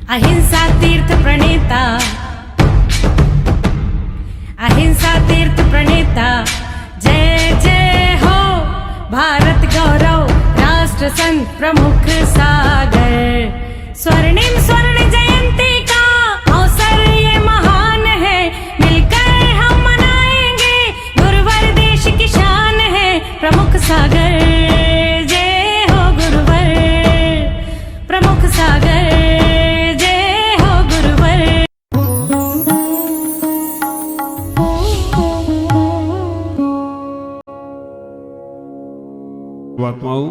अहिंसा तीर्थ प्रणेता, अहिंसा तीर्थ प्रणेता, जय जय हो भारत गौरव राष्ट्र संत प्रमुख सागर। स्वर्णिम स्वर्ण जयंती का अवसर ये महान है, मिलकर हम मनाएंगे गुरुवर देश की शान है। प्रमुख सागर जय हो गुरुवर, प्रमुख सागर जय हो गुरुवर। आत्माओं,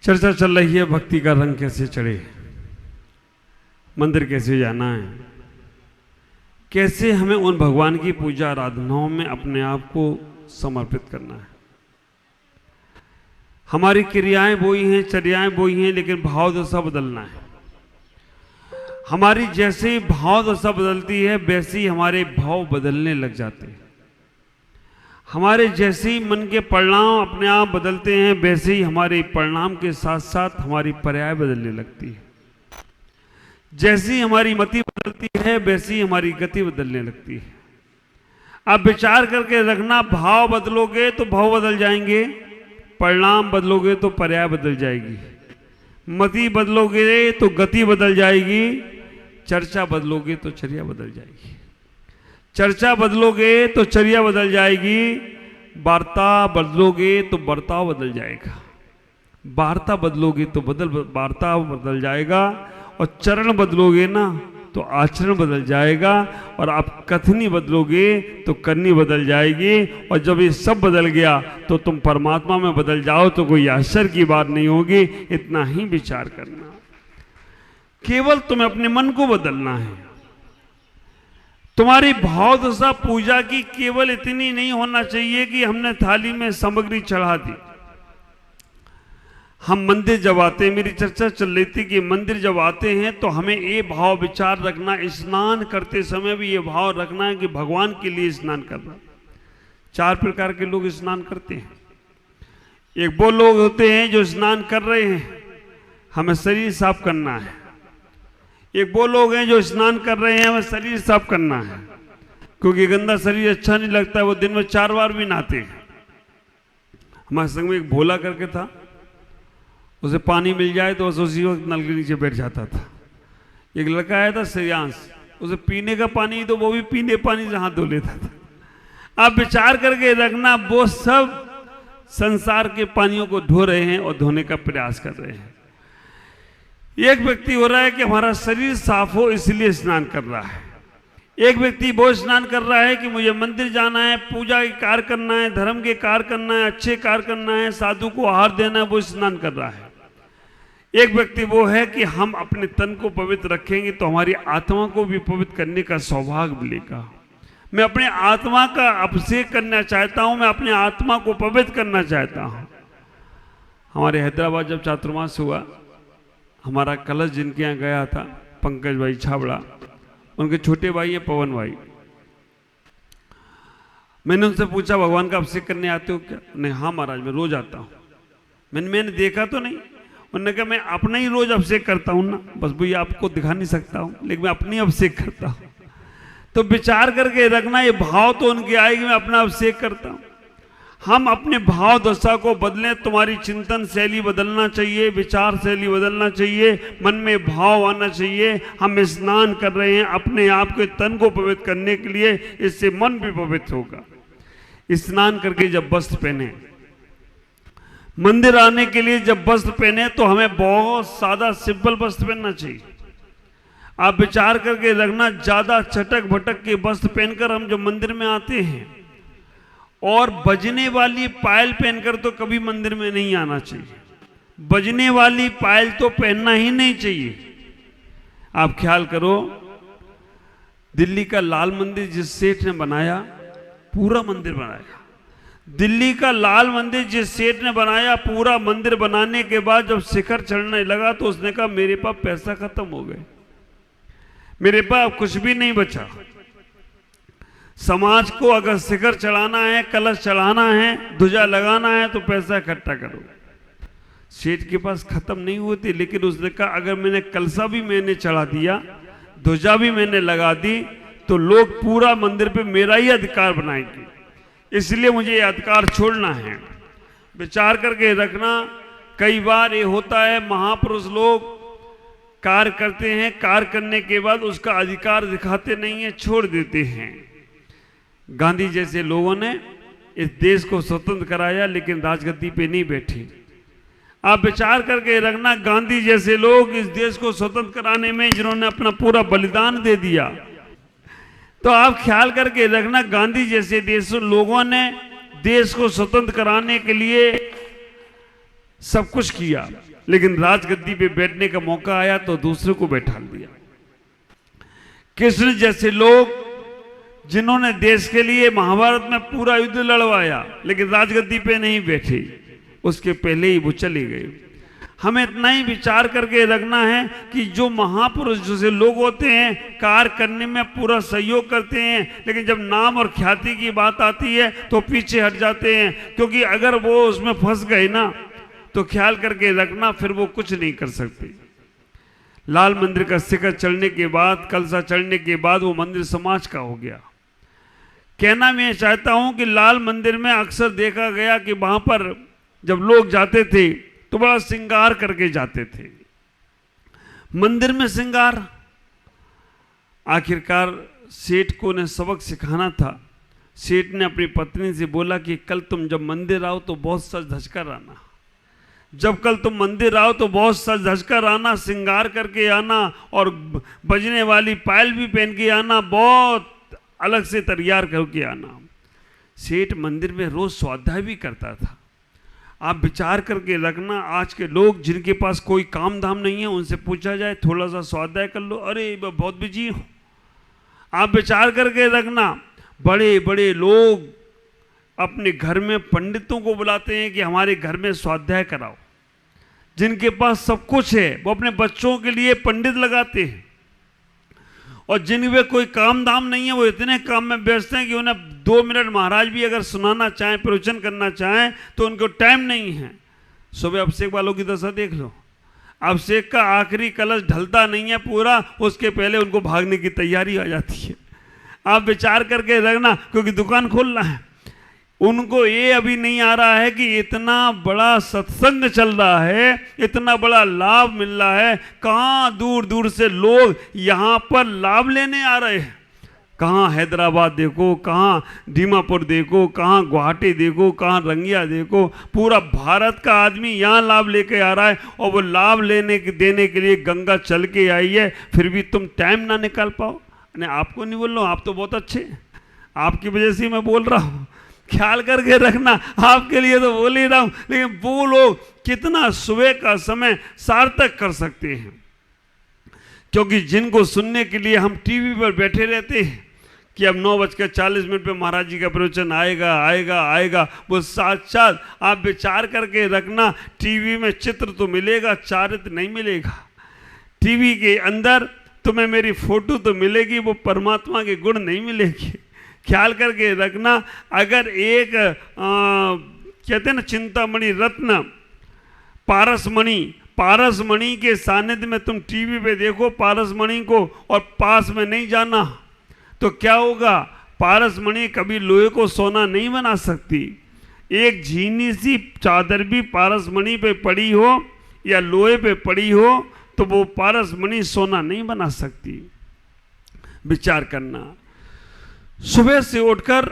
चर्चा चल रही है भक्ति का रंग कैसे चढ़े, मंदिर कैसे जाना है, कैसे हमें उन भगवान की पूजा आराधनाओं में अपने आप को समर्पित करना है। हमारी क्रियाएं वही हैं, चर्याएं वही हैं, लेकिन भाव दशा बदलना है। हमारी जैसे ही भाव दशा बदलती है वैसे ही हमारे भाव बदलने लग जाते हैं। हमारे जैसे ही मन के परिणाम अपने आप बदलते हैं वैसे ही हमारे परिणाम के साथ साथ हमारी पर्याय बदलने लगती है। जैसी हमारी मति बदलती है वैसी हमारी गति बदलने लगती है। अब विचार करके रखना, भाव बदलोगे तो भाव बदल जाएंगे, परिणाम बदलोगे तो पर्याय बदल जाएगी, मति बदलोगे तो गति बदल जाएगी, चर्चा बदलोगे तो चर्या बदल जाएगी, चर्चा बदलोगे तो चर्या बदल जाएगी, वार्ता बदलोगे तो बर्ताव बदल जाएगा, वार्ता बदलोगे तो वार्ता बदल जाएगा, और चरण बदलोगे ना तो आचरण बदल जाएगा, और आप कथनी बदलोगे तो करनी बदल जाएगी। और जब ये सब बदल गया तो तुम परमात्मा में बदल जाओ तो कोई आश्चर्य की बात नहीं होगी। इतना ही विचार करना, केवल तुम्हें अपने मन को बदलना है। तुम्हारी भाव दशा पूजा की केवल इतनी नहीं होना चाहिए कि हमने थाली में सामग्री चढ़ा दी। हम मंदिर जब आते हैं, मेरी चर्चा चल रही थी कि मंदिर जब आते हैं तो हमें ये भाव विचार रखना, स्नान करते समय भी ये भाव रखना है कि भगवान के लिए स्नान करना। 4 प्रकार के लोग स्नान करते हैं। एक वो लोग होते हैं जो स्नान कर रहे हैं, हमें शरीर साफ करना है। एक वो लोग हैं जो स्नान कर रहे हैं, हमें शरीर साफ करना है, क्योंकि गंदा शरीर अच्छा नहीं लगता है। वो दिन में 4 बार भी नहाते हैं। हमारे संग में एक भोला करके था, उसे पानी मिल जाए तो उसी वक्त नल के नीचे बैठ जाता था। एक लड़का आया था श्रेयांश, उसे पीने का पानी तो वो भी पीने पानी से हाथ धो लेता था। आप विचार करके रखना, वो सब संसार के पानियों को धो रहे हैं और धोने का प्रयास कर रहे हैं। एक व्यक्ति हो रहा है कि हमारा शरीर साफ हो इसलिए स्नान कर रहा है। एक व्यक्ति वो स्नान कर रहा है कि मुझे मंदिर जाना है, पूजा के कार्य करना है, धर्म के कार्य करना है, अच्छे कार्य करना है, साधु को आहार देना है, वो स्नान कर रहा है। एक व्यक्ति वो है कि हम अपने तन को पवित्र रखेंगे तो हमारी आत्मा को भी पवित्र करने का सौभाग्य मिलेगा। मैं अपने आत्मा का अभिषेक करना चाहता हूं, मैं अपने आत्मा को पवित्र करना चाहता हूं। हमारे हैदराबाद जब चातुर्मास हुआ, हमारा कलश जिनके यहाँ गया था, पंकज भाई छाबड़ा, उनके छोटे भाई हैं पवन भाई। मैंने उनसे पूछा, भगवान का अभिषेक करने आते हो क्या? नहीं, हाँ महाराज मैं रोज आता हूँ। मैंने देखा तो नहीं। उन्होंने कहा मैं अपना ही रोज अभिषेक करता हूँ ना, बस भैया आपको दिखा नहीं सकता हूँ, लेकिन मैं अपनी अभिषेक करता हूँ। तो विचार करके रखना, ये भाव तो उनके आएगी मैं अपना अभिषेक करता हूँ। हम अपने भाव दशा को बदलें। तुम्हारी चिंतन शैली बदलना चाहिए, विचार शैली बदलना चाहिए, मन में भाव आना चाहिए। हम स्नान कर रहे हैं अपने आप के तन को पवित्र करने के लिए, इससे मन भी पवित्र होगा। स्नान करके जब वस्त्र पहने, मंदिर आने के लिए जब वस्त्र पहने तो हमें बहुत सादा सिंपल वस्त्र पहनना चाहिए। आप विचार करके रखना, ज्यादा चटक भटक के वस्त्र पहनकर हम जब मंदिर में आते हैं और बजने वाली पायल पहनकर तो कभी मंदिर में नहीं आना चाहिए। बजने वाली पायल तो पहनना ही नहीं चाहिए। आप ख्याल करो, दिल्ली का लाल मंदिर जिस सेठ ने बनाया, पूरा मंदिर बनाया। दिल्ली का लाल मंदिर जिस सेठ ने बनाया, पूरा मंदिर बनाने के बाद जब शिखर चढ़ने लगा तो उसने कहा मेरे पास पैसा खत्म हो गए, मेरे पास कुछ भी नहीं बचा। समाज को अगर शिखर चढ़ाना है, कलश चढ़ाना है, ध्वजा लगाना है तो पैसा इकट्ठा करो। सेठ के पास खत्म नहीं होती, लेकिन उसने कहा अगर मैंने कलसा भी मैंने चढ़ा दिया, ध्वजा भी मैंने लगा दी, तो लोग पूरा मंदिर पे मेरा ही अधिकार बनाएंगे, इसलिए मुझे ये अधिकार छोड़ना है। विचार करके रखना। कई बार ये होता है, महापुरुष लोग कार्य करते हैं, कार्य करने के बाद उसका अधिकार दिखाते नहीं है, छोड़ देते हैं। गांधी जैसे लोगों ने इस देश को स्वतंत्र कराया, लेकिन राजगद्दी पे नहीं बैठे। आप विचार करके रखना, गांधी जैसे लोग इस देश को स्वतंत्र कराने में जिन्होंने अपना पूरा बलिदान दे दिया, तो आप ख्याल करके रखना, गांधी जैसे लोगों ने देश को स्वतंत्र कराने के लिए सब कुछ किया, लेकिन राजगद्दी पे बैठने का मौका आया तो दूसरे को बैठा दिया। कृष्ण जैसे लोग जिन्होंने देश के लिए महाभारत में पूरा युद्ध लड़वाया, लेकिन राजगद्दी पे नहीं बैठे, उसके पहले ही वो चले गए। हमें इतना ही विचार करके रखना है कि जो महापुरुष जैसे लोग होते हैं, कार्य करने में पूरा सहयोग करते हैं, लेकिन जब नाम और ख्याति की बात आती है तो पीछे हट जाते हैं, क्योंकि अगर वो उसमें फंस गए ना, तो ख्याल करके रखना फिर वो कुछ नहीं कर सकते। लाल मंदिर का शिखर चढ़ने के बाद, कलसा चढ़ने के बाद वो मंदिर समाज का हो गया। कहना मैं चाहता हूं कि लाल मंदिर में अक्सर देखा गया कि वहां पर जब लोग जाते थे तो बड़ा श्रृंगार करके जाते थे। मंदिर में श्रृंगार, आखिरकार सेठ को ने सबक सिखाना था। सेठ ने अपनी पत्नी से बोला कि कल तुम जब मंदिर आओ तो बहुत सज धज कर आना, जब कल तुम मंदिर आओ तो बहुत सज धज कर आना, श्रृंगार करके आना, और बजने वाली पायल भी पहन के आना, बहुत अलग से तैयार करके आना। सेठ मंदिर में रोज स्वाध्याय भी करता था। आप विचार करके रखना, आज के लोग जिनके पास कोई काम धाम नहीं है, उनसे पूछा जाए थोड़ा सा स्वाध्याय कर लो, अरे बहुत बिजी हूँ। आप विचार करके रखना, बड़े बड़े लोग अपने घर में पंडितों को बुलाते हैं कि हमारे घर में स्वाध्याय कराओ। जिनके पास सब कुछ है वो अपने बच्चों के लिए पंडित लगाते हैं, और जिनमें कोई काम धाम नहीं है वो इतने काम में व्यस्त हैं कि उन्हें 2 मिनट महाराज भी अगर सुनाना चाहें, प्रवचन करना चाहें, तो उनको टाइम नहीं है। सुबह अभिषेक वालों की दशा देख लो, अभिषेक का आखिरी कलश ढलता नहीं है पूरा, उसके पहले उनको भागने की तैयारी आ जाती है। आप विचार करके रखना, क्योंकि दुकान खोलना है। उनको ये अभी नहीं आ रहा है कि इतना बड़ा सत्संग चल रहा है, इतना बड़ा लाभ मिल रहा है, कहाँ दूर दूर से लोग यहाँ पर लाभ लेने आ रहे हैं। कहाँ हैदराबाद देखो, कहाँ दीमापुर देखो, कहाँ गुवाहाटी देखो, कहाँ रंगिया देखो, पूरा भारत का आदमी यहाँ लाभ लेके आ रहा है, और वो लाभ देने के लिए गंगा चल के आई है, फिर भी तुम टाइम ना निकाल पाओ। नहीं, आपको नहीं बोल रहा हूँ, आप तो बहुत अच्छे, आपकी वजह से मैं बोल रहा हूँ। ख्याल करके रखना, आपके लिए तो बोल ही रहा हूं, लेकिन वो लोग कितना सुबह का समय सार्थक कर सकते हैं। क्योंकि जिनको सुनने के लिए हम टीवी पर बैठे रहते हैं कि अब 9:40 पे महाराज जी का प्रवचन आएगा आएगा आएगा, वो साक्षात आप विचार करके रखना, टीवी में चित्र तो मिलेगा, चारित्र नहीं मिलेगा। टीवी के अंदर तुम्हें मेरी फोटो तो मिलेगी, वो परमात्मा के गुण नहीं मिलेगी। ख्याल करके रखना, अगर एक कहते हैं ना चिंतामणि रत्न पारसमणि के सानिध्य में तुम टीवी पे देखो पारसमणि को, और पास में नहीं जाना, तो क्या होगा? पारसमणि कभी लोहे को सोना नहीं बना सकती। एक झीनी सी चादर भी पारसमणि पे पड़ी हो या लोहे पे पड़ी हो, तो वो पारसमणि सोना नहीं बना सकती। विचार करना, सुबह से उठकर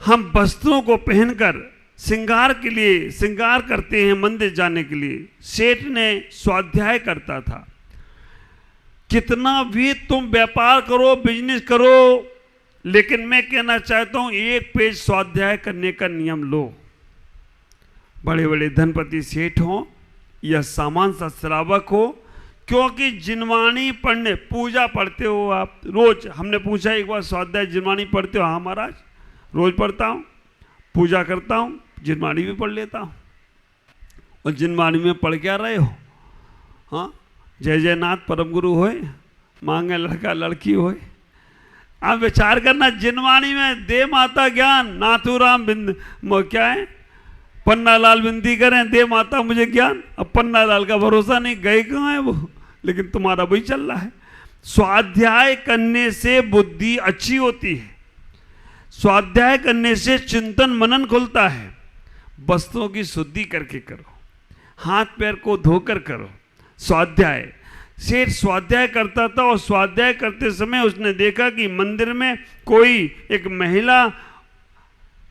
हम वस्त्रों को पहनकर श्रृंगार के लिए श्रृंगार करते हैं मंदिर जाने के लिए। सेठ ने स्वाध्याय करता था। कितना भी तुम व्यापार करो, बिजनेस करो, लेकिन मैं कहना चाहता हूं 1 पेज स्वाध्याय करने का नियम लो। बड़े बड़े धनपति सेठ हो या सामान्य सा श्रावक हो, क्योंकि जिनवाणी पढ़ने, पूजा पढ़ते हो आप रोज? हमने पूछा एक बार, स्वाध्याय जिनवाणी पढ़ते हो? हाँ महाराज, रोज पढ़ता हूँ, पूजा करता हूँ, जिनवाणी भी पढ़ लेता हूँ। और जिनवाणी में पढ़ क्या रहे हो? हाँ, जय जयनाथ परम गुरु होए, मांगे लड़का लड़की होए। आप विचार करना, जिनवाणी में दे माता ज्ञान, नाथुराम बिंद क्या है, पन्नालाल विनती करें दे माता मुझे ज्ञान, अब पन्नालाल का भरोसा नहीं, गए कहाँ है वो, लेकिन तुम्हारा वही चल रहा है। स्वाध्याय करने से बुद्धि अच्छी होती है, स्वाध्याय करने से चिंतन मनन खुलता है। वस्त्रों की शुद्धि करके करो, हाथ पैर को धोकर करो स्वाध्याय। शेर स्वाध्याय करता था और स्वाध्याय करते समय उसने देखा कि मंदिर में कोई एक महिला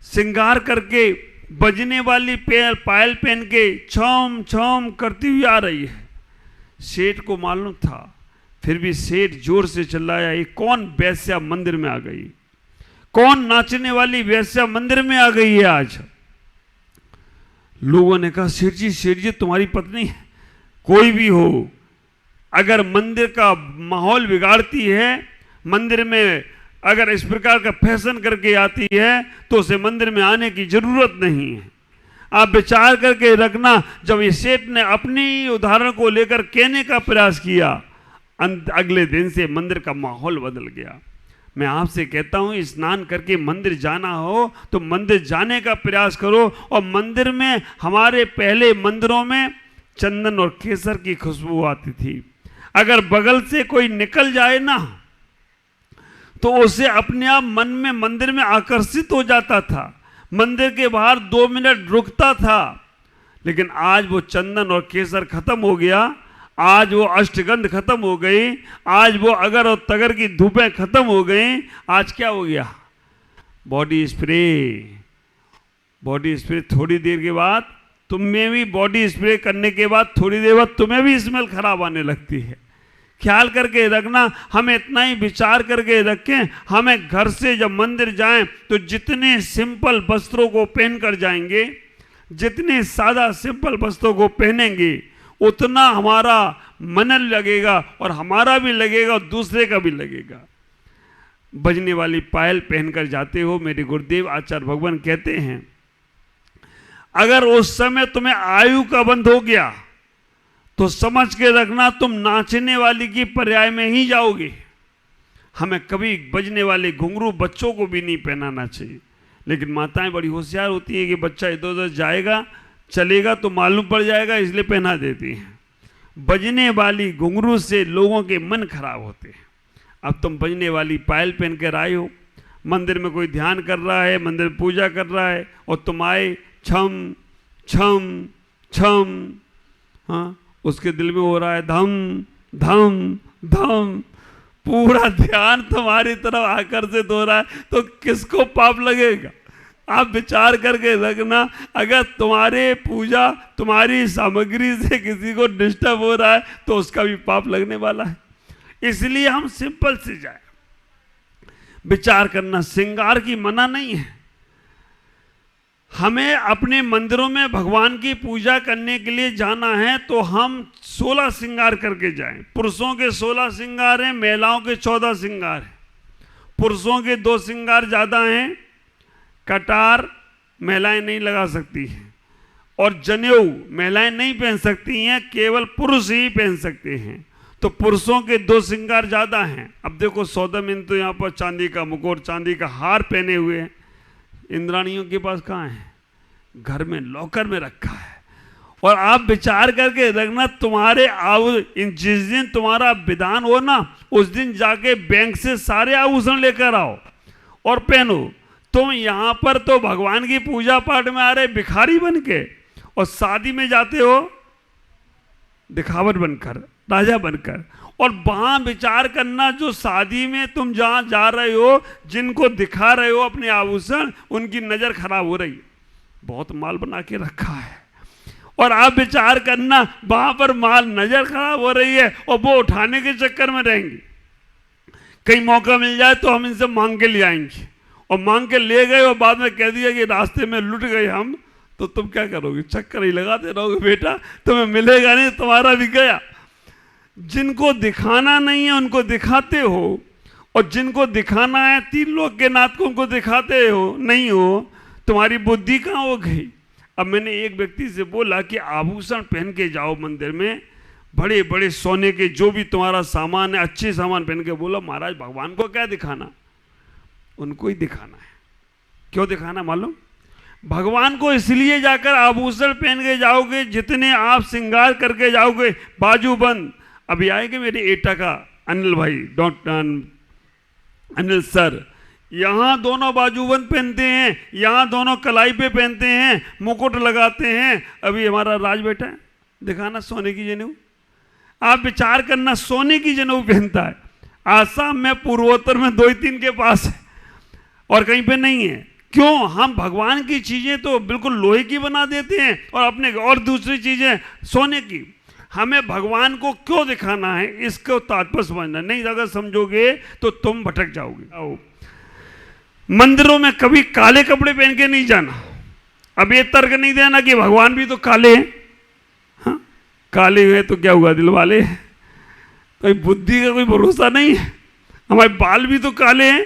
श्रृंगार करके बजने वाली पायल पहन के छम छम करती हुई आ रही है। सेठ को मालूम था, फिर भी सेठ जोर से चिल्लाया, ये कौन वैश्या मंदिर में आ गई, कौन नाचने वाली वैश्या मंदिर में आ गई है आज। लोगों ने कहा सेठ जी तुम्हारी पत्नी है, कोई भी हो अगर मंदिर का माहौल बिगाड़ती है, मंदिर में अगर इस प्रकार का फैशन करके आती है तो उसे मंदिर में आने की जरूरत नहीं है। आप विचार करके रखना। जब ये सेठ ने अपनी उदाहरण को लेकर कहने का प्रयास किया, अगले दिन से मंदिर का माहौल बदल गया। मैं आपसे कहता हूं स्नान करके मंदिर जाना हो तो मंदिर जाने का प्रयास करो। और मंदिर में हमारे पहले मंदिरों में चंदन और केसर की खुशबू आती थी। अगर बगल से कोई निकल जाए ना तो उसे अपने आप मन में मंदिर में आकर्षित हो जाता था, मंदिर के बाहर 2 मिनट रुकता था। लेकिन आज वो चंदन और केसर खत्म हो गया, आज वो अष्टगंध खत्म हो गई, आज वो अगर और तगर की धूपें खत्म हो गई। आज क्या हो गया, बॉडी स्प्रे। बॉडी स्प्रे थोड़ी देर के बाद तुम्हें भी, बॉडी स्प्रे करने के बाद थोड़ी देर बाद तुम्हें भी स्मेल खराब आने लगती है। ख्याल करके रखना, हमें इतना ही विचार करके रखें, हमें घर से जब मंदिर जाएं तो जितने सिंपल वस्त्रों को पहनकर जाएंगे, जितने सादा सिंपल वस्त्रों को पहनेंगे उतना हमारा मन लगेगा और हमारा भी लगेगा और दूसरे का भी लगेगा। बजने वाली पायल पहनकर जाते हो, मेरे गुरुदेव आचार्य भगवान कहते हैं अगर उस समय तुम्हें आयु का बंध हो गया तो समझ के रखना तुम नाचने वाली की पर्याय में ही जाओगे। हमें कभी बजने वाले घुंघरू बच्चों को भी नहीं पहनाना चाहिए। लेकिन माताएं बड़ी होशियार होती है कि बच्चा इधर उधर जाएगा चलेगा तो मालूम पड़ जाएगा, इसलिए पहना देती हैं। बजने वाली घुंघरू से लोगों के मन खराब होते हैं। अब तुम बजने वाली पायल पहन कर आए हो, मंदिर में कोई ध्यान कर रहा है, मंदिर में पूजा कर रहा है और तुम आए छम छम छम, हाँ उसके दिल में हो रहा है धम धम धम, पूरा ध्यान तुम्हारी तरफ आकर्षित हो रहा है, तो किसको पाप लगेगा? आप विचार करके रखना। अगर तुम्हारे पूजा तुम्हारी सामग्री से किसी को डिस्टर्ब हो रहा है तो उसका भी पाप लगने वाला है। इसलिए हम सिंपल से जाए। विचार करना, श्रृंगार की मना नहीं है। हमें अपने मंदिरों में भगवान की पूजा करने के लिए जाना है तो हम 16 श्रृंगार करके जाएं। पुरुषों के 16 श्रृंगार हैं, महिलाओं के 14 श्रृंगार हैं। पुरुषों के 2 श्रृंगार ज़्यादा हैं, कटार महिलाएं नहीं लगा सकती हैं और जनेऊ महिलाएं नहीं पहन सकती हैं, केवल पुरुष ही पहन सकते हैं। तो पुरुषों के 2 श्रृंगार ज़्यादा हैं। अब देखो सौदामिन तो यहाँ पर चांदी का मुकुट, चांदी का हार पहने हुए हैं। इंद्राणियों के पास कहाँ है? घर में लॉकर में रखा है। और आप विचार करके रखना, तुम्हारे जिस दिन तुम्हारा विधान हो ना उस दिन जाके बैंक से सारे आभूषण लेकर आओ और पहनो। तुम यहाँ पर तो भगवान की पूजा पाठ में आ रहे भिखारी बन के और शादी में जाते हो दिखावट बनकर, राजा बनकर। और वहां विचार करना, जो शादी में तुम जहां जा रहे हो, जिनको दिखा रहे हो अपने आभूषण, उनकी नजर खराब हो रही है, बहुत माल बना के रखा है। और आप विचार करना, वहां पर माल नजर खराब हो रही है और वो उठाने के चक्कर में रहेंगे। कहीं मौका मिल जाए तो हम इनसे मांग के ले आएंगे और मांग के ले गए और बाद में कह दिया कि रास्ते में लुट गए हम, तो तुम क्या करोगे? चक्कर ही लगाते रहोगे बेटा, तुम्हें मिलेगा नहीं, तुम्हारा भी गया। जिनको दिखाना नहीं है उनको दिखाते हो और जिनको दिखाना है 3 लोग के नाथ को उनको दिखाते हो नहीं हो, तुम्हारी बुद्धि कहाँ हो गई? अब मैंने एक व्यक्ति से बोला कि आभूषण पहन के जाओ मंदिर में, बड़े बड़े सोने के जो भी तुम्हारा सामान है अच्छे सामान पहन के। बोला महाराज भगवान को क्या दिखाना? उनको ही दिखाना है। क्यों दिखाना मालूम? भगवान को इसलिए जाकर आभूषण पहन के जाओगे, जितने आप श्रृंगार करके जाओगे, बाजूबंद। अभी आएंगे मेरे एटा का अनिल भाई, डॉक्टर अनिल सर, यहाँ दोनों बाजूबंद पहनते हैं, यहाँ दोनों कलाई पे पहनते हैं, मुकुट लगाते हैं। अभी हमारा राज बेटा है, दिखाना सोने की जनेऊ, आप विचार करना, सोने की जनेऊ पहनता है। आसाम में, पूर्वोत्तर में 2-3 के पास है और कहीं पे नहीं है। क्यों? हम भगवान की चीजें तो बिल्कुल लोहे की बना देते हैं और अपने और दूसरी चीजें सोने की। हमें भगवान को क्यों दिखाना है, इसको तात्पर्य समझना। नहीं अगर समझोगे तो तुम भटक जाओगे। आओ, मंदिरों में कभी काले कपड़े पहन के नहीं जाना। अब ये तर्क नहीं देना कि भगवान भी तो काले हैं। हाँ, काले हुए तो क्या हुआ, दिल वाले। कोई बुद्धि का कोई भरोसा नहीं है, हमारे बाल भी तो काले हैं।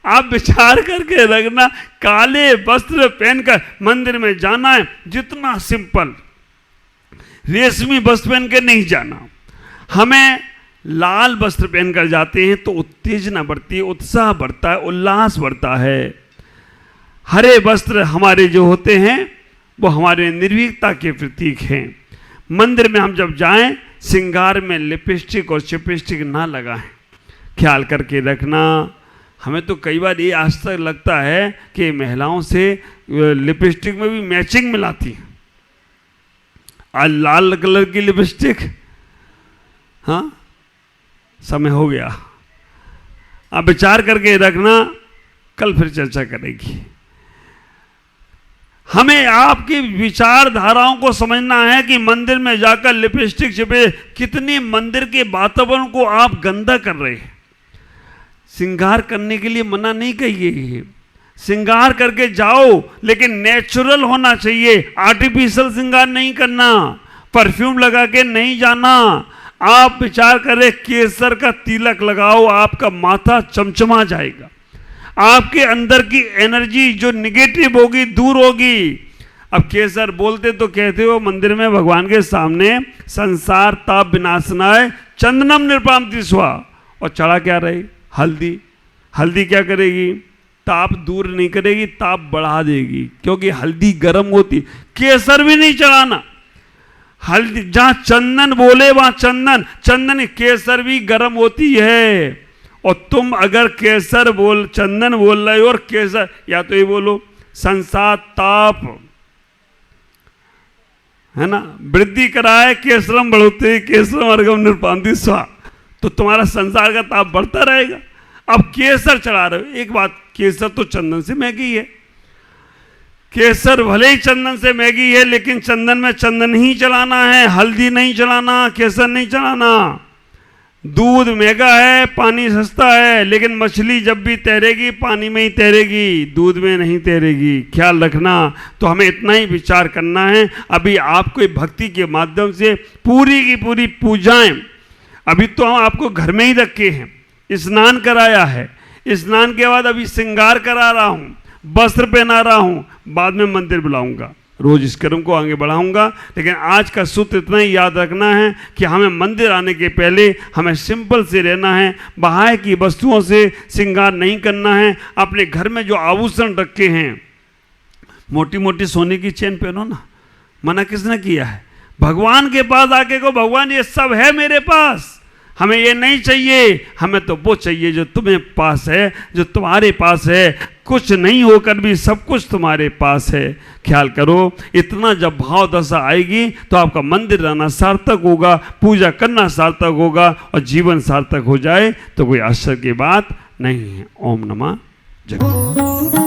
आप विचार करके रखना, काले वस्त्र पहनकर मंदिर में जाना है, जितना सिंपल, रेशमी वस्त्र पहन के नहीं जाना। हमें लाल वस्त्र पहनकर जाते हैं तो उत्तेजना बढ़ती है, उत्साह बढ़ता है, उल्लास बढ़ता है। हरे वस्त्र हमारे जो होते हैं वो हमारे निर्भीकता के प्रतीक हैं। मंदिर में हम जब जाएं, श्रृंगार में लिपस्टिक और चिपस्टिक ना लगाएं, ख्याल करके रखना। हमें तो कई बार ये आश्चर्य लगता है कि महिलाओं से लिपस्टिक में भी मैचिंग मिलाती है। आज लाल कलर की लिपस्टिक, हाँ, समय हो गया। आप विचार करके रखना, कल फिर चर्चा करेगी। हमें आपकी विचारधाराओं को समझना है कि मंदिर में जाकर लिपस्टिक छिपे, कितने मंदिर के वातावरण को आप गंदा कर रहे हैं। श्रृंगार करने के लिए मना नहीं कहिए, श्रृंगार करके जाओ, लेकिन नेचुरल होना चाहिए। आर्टिफिशियल श्रृंगार नहीं करना, परफ्यूम लगा के नहीं जाना। आप विचार करें, केसर का तिलक लगाओ, आपका माथा चमचमा जाएगा, आपके अंदर की एनर्जी जो निगेटिव होगी दूर होगी। अब केसर बोलते तो कहते हो मंदिर में भगवान के सामने, संसार ताप विनाशनाय चंदनम निर्पामति स्वा, और चढ़ा क्या रहे, हल्दी। हल्दी क्या करेगी, ताप दूर नहीं करेगी, ताप बढ़ा देगी, क्योंकि हल्दी गर्म होती। केसर भी नहीं चढ़ाना, हल्दी जहां चंदन बोले वहां चंदन, चंदन केसर भी गर्म होती है। और तुम अगर केसर बोल, चंदन बोल रहे हो और केसर, या तो ये बोलो संसार ताप, है ना, वृद्धि कराए केसरम बढ़ोते, केसरम अर्गम निर्पांति स्वा, तो तुम्हारा संसार का ताप बढ़ता रहेगा। अब केसर चढ़ा रहे हो, एक बात, केसर तो चंदन से महंगी है। केसर भले ही चंदन से महंगी है, लेकिन चंदन में चंदन ही चलाना है, हल्दी नहीं चलाना, केसर नहीं चलाना। दूध महंगा है, पानी सस्ता है, लेकिन मछली जब भी तैरेगी पानी में ही तैरेगी, दूध में नहीं तैरेगी। ख्याल रखना। तो हमें इतना ही विचार करना है। अभी आपको भक्ति के माध्यम से पूरी की पूरी पूजाएं, अभी तो हम आपको घर में ही रखे हैं, स्नान कराया है, स्नान के बाद अभी श्रृंगार करा रहा हूँ, वस्त्र पहना रहा हूँ, बाद में मंदिर बुलाऊंगा, रोज इस क्रम को आगे बढ़ाऊंगा। लेकिन आज का सूत्र इतना ही याद रखना है कि हमें मंदिर आने के पहले हमें सिंपल से रहना है, बाहर की वस्तुओं से श्रृंगार नहीं करना है। अपने घर में जो आभूषण रखे हैं, मोटी मोटी सोने की चेन पहनो ना, मना किसने किया है? भगवान के पास आके को भगवान ये सब है मेरे पास, हमें ये नहीं चाहिए, हमें तो वो चाहिए जो तुम्हें पास है, जो तुम्हारे पास है। कुछ नहीं होकर भी सब कुछ तुम्हारे पास है। ख्याल करो, इतना जब भाव दशा आएगी तो आपका मंदिर आना सार्थक होगा, पूजा करना सार्थक होगा, और जीवन सार्थक हो जाए तो कोई आश्चर्य की बात नहीं है। ओम नमः जगन्नाथ।